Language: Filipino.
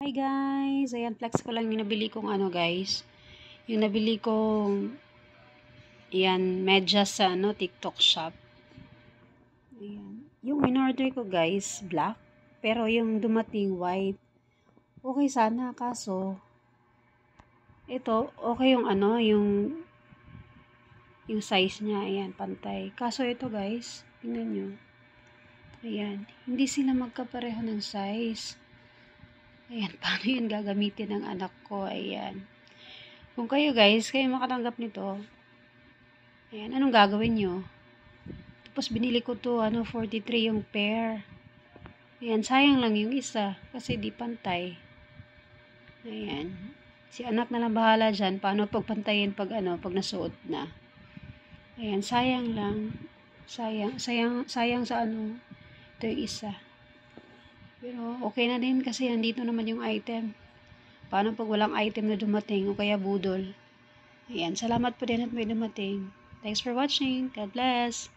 Hi guys! Ayan, flex ko lang yung nabili kong guys. Yung nabili kong, ayan, medyas sa TikTok shop. Ayan. Yung in-order ko guys, black. Pero yung dumating white. Okay sana, kaso, ito, okay yung yung size niya, ayan, pantay. Kaso ito guys, tingnan nyo. Ayan, hindi sila magkapareho ng size. Ayan, paano yun gagamitin ng anak ko? Ayan. Kung kayo guys, kayo makatanggap nito, ayan, anong gagawin nyo? Tapos binili ko to, 43 yung pair. Ayan, sayang lang yung isa, kasi di pantay. Ayan. Si anak na lang bahala dyan, paano pagpantayin pag pag nasuot na. Ayan, sayang lang. Sayang sa ito yung isa. Pero okay na din kasi nandito naman yung item. Paano pag walang item na dumating o kaya budol? Ayan, salamat po din at may dumating. Thanks for watching. God bless.